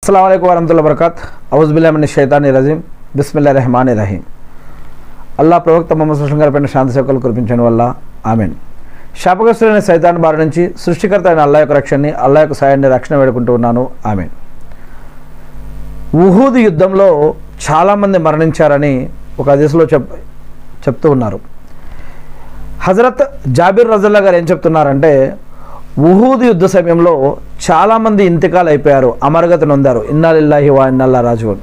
अस्सलाम वालेकुम वरहमतुल्लाहि वबरकातुहू औज़ुबिल्लाहि मिनश शैतानिर रजीम बिस्मिल्लाहिर रहमानिर रहीम అల్లాహ్ ప్రవక్త ముహమ్మద్ సల్లల్లాహు అలైహి వసల్లం శాంతి సేవకులు కురిపించడం వల్ల ఆమీన్. శాపగ్రస్తులైన సైతాన్ బారి నుంచి సృష్టికర్త అయిన అల్లాహ్ యొక్క రక్షణని, అల్లాహ్ యొక్క సాయాన్ని, రక్షణ వేడుకుంటూ ఉన్నాను. ఆమీన్. ఉహూద్ యుద్ధంలో చాలామంది మరణించారని ఒక హదీస్లో చెప్తూ ఉన్నారు. హజరత్ జాబిర్ రజల్లా గారు ఏం చెప్తున్నారంటే, ఉహూద్ యుద్ధ సమయంలో చాలామంది ఇంతికాల్ అయిపోయారు, అమరగతి నొందారు. ఇన్నా లిల్లాహి వా ఇన్నా ఇలైహి రాజిఊన్.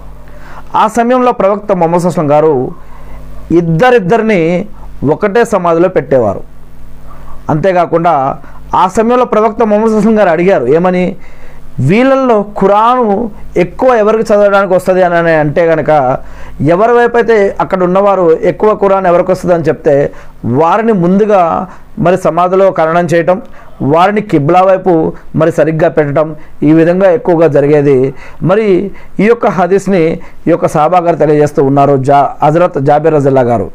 ఆ సమయంలో ప్రవక్త ముహమ్మద్ సల్లల్లాహు అలైహి వసల్లం గారు ఇద్దరిని ఒకటే సమాధిలో పెట్టేవారు. అంతేకాకుండా ఆ సమయంలో ప్రవక్త ముహమ్మద్ సల్లల్లాహు అలైహి వసల్లం గారు అడిగారు, ఏమని, వీళ్ళల్లో ఖురాను ఎక్కువ ఎవరికి చదవడానికి వస్తుంది అని అంటే కనుక ఎవరి వైపు అయితే అక్కడ ఉన్నవారు ఎక్కువ ఖురాన్ ఎవరికి వస్తుంది అని చెప్తే వారిని ముందుగా మరి సమాధిలో ఖననం చేయటం, వారిని కిబ్లా వైపు మరి సరిగ్గా పెట్టడం, ఈ విధంగా ఎక్కువగా జరిగేది. మరి ఈ యొక్క హదీస్ని ఈ యొక్క సహాబా గారు తెలియజేస్తూ ఉన్నారు, హజరత్ జాబిర్ రజల్లా గారు.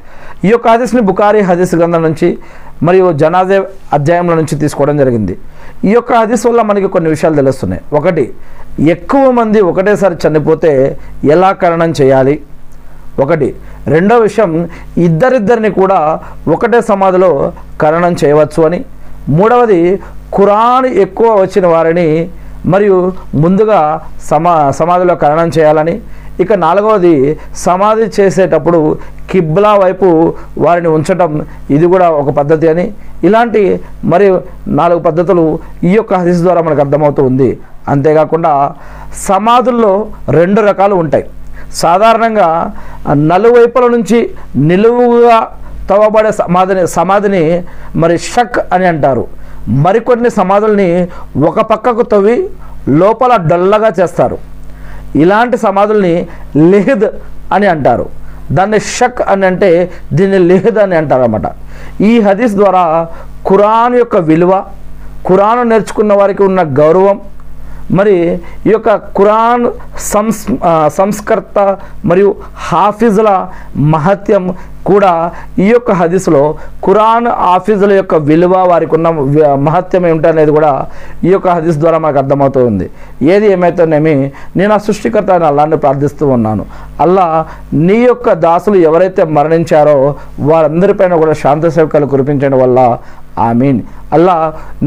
ఈ యొక్క హదీస్ని బుఖారీ హదీస్ గ్రంథం నుంచి మరియు జనాజే అధ్యాయంలో నుంచి తీసుకోవడం జరిగింది. ఈ యొక్క హదీస్ వల్ల మనకి కొన్ని విషయాలు తెలుస్తున్నాయి. ఒకటి, ఎక్కువ మంది ఒకటేసారి చనిపోతే ఎలా ఖననం చేయాలి ఒకటి. రెండో విషయం, ఇద్దరిద్దరిని కూడా ఒకటే సమాధిలో ఖననం చేయవచ్చు అని. మూడవది, ఖురాన్ ఎక్కువ వచ్చిన వారిని మరియు ముందుగా సమాధిలో ఖననం చేయాలని. ఇక నాలుగవది, సమాధి చేసేటప్పుడు కిబ్లా వైపు వారిని ఉంచటం, ఇది కూడా ఒక పద్ధతి అని. ఇలాంటి మరి 4 పద్ధతులు ఈ యొక్క హదీస్ ద్వారా మనకు అర్థమవుతూ ఉంది. అంతేకాకుండా సమాధుల్లో 2 రకాలు ఉంటాయి. సాధారణంగా నలువైపుల నుంచి నిలువుగా తవ్వబడే సమాధిని మరి షక్ అని అంటారు. మరికొన్ని సమాధుల్ని ఒక పక్కకు తవ్వి లోపల డొల్లగా చేస్తారు. ఇలాంటి సమాధుల్ని లిహిద్ అని అంటారు. దాన్ని షక్ అని అంటే దీన్ని లిహిద్ అని అంటారు అన్నమాట. ఈ హదీస్ ద్వారా ఖురాన్ యొక్క విలువ, ఖురాన్ నేర్చుకున్న వారికి ఉన్న గౌరవం, మరి ఈ యొక్క ఖురాన్ సంస్కర్త మరియు హాఫిజుల మహత్యం కూడా ఈ యొక్క హదీస్లో ఖురాన్ హాఫిజుల యొక్క విలువ, వారికి ఉన్న మహత్యం ఏమిటనేది కూడా ఈ యొక్క హదీస్ ద్వారా మనకు అర్థమవుతుంది. ఏది ఏమైతేనేమి నేను ఆ సృష్టికర్త అయిన అల్లాహ్ని ప్రార్థిస్తూ ఉన్నాను, అల్లా నీ యొక్క దాసులు ఎవరైతే మరణించారో వారందరిపైన కూడా శాంతి సేవకాలు కురిపించడం వల్ల ఆమీన్. అల్లా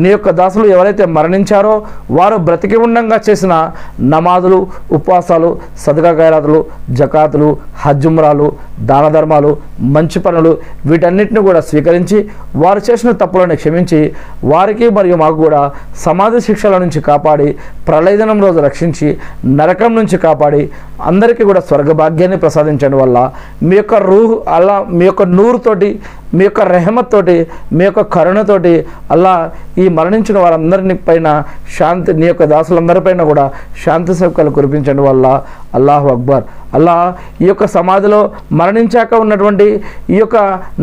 నీ యొక్క దాసులు ఎవరైతే మరణించారో వారు బ్రతికి ఉండంగా చేసిన నమాజులు, ఉపవాసాలు, సదకా ఖైరాతులు, జకాతులు, హజ్ ఉమ్రాలు, దాన ధర్మాలు, మంచి పనులు, వీటన్నిటిని కూడా స్వీకరించి వారు చేసిన తప్పులను క్షమించి వారికి మరియు మాకు కూడా సమాధి శిక్షల నుంచి కాపాడి, ప్రళయదినం రోజు రక్షించి, నరకం నుంచి కాపాడి అందరికీ కూడా స్వర్గభాగ్యాన్ని ప్రసాదించడం వల్ల మీ యొక్క రూహ్ అల్లా, మీ యొక్క నూరుతోటి, మీ యొక్క రెహమత్ తోటి, మీ యొక్క కరుణతోటి అల్లా ఈ మరణించిన వారందరిని పైన శాంతి, నీ యొక్క దాసులందరిపైన కూడా శాంతి సేవకాలు కురిపించడం వల్ల అల్లాహు అక్బర్. అల్లా ఈ యొక్క సమాధిలో మరణించాక ఉన్నటువంటి ఈ యొక్క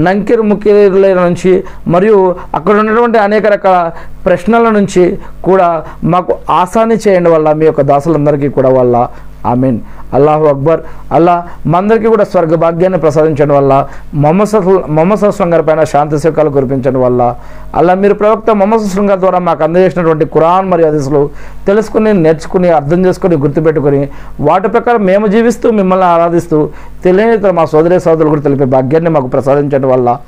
నంకిర్ ముఖ్యుల నుంచి మరియు అక్కడ ఉన్నటువంటి అనేక రకాల ప్రశ్నల నుంచి కూడా మాకు ఆసాని చేయండి వల్ల మీ యొక్క దాసులందరికీ కూడా వల్ల ఆమీన్. అల్లాహు అక్బర్. అల్లా మందరికీ కూడా స్వర్గ భాగ్యాన్ని ప్రసాదించడం వల్ల ముహమ్మద్ సల్లల్లాహు గారి పైన శాంతి సేవకాలు కురిపించడం వల్ల అల్లా మీరు ప్రవక్త ముహమ్మద్ సల్లల్లాహు గారి ద్వారా మాకు అందజేసినటువంటి ఖురాన్ మరియు హదీసులు తెలుసుకుని, నేర్చుకుని, అర్థం చేసుకుని, గుర్తుపెట్టుకుని వాటి ప్రకారం మేము జీవిస్తూ మిమ్మల్ని ఆరాధిస్తూ తెలియని మా సోదరులు కూడా తెలిపే భాగ్యాన్ని మాకు ప్రసాదించడం వల్ల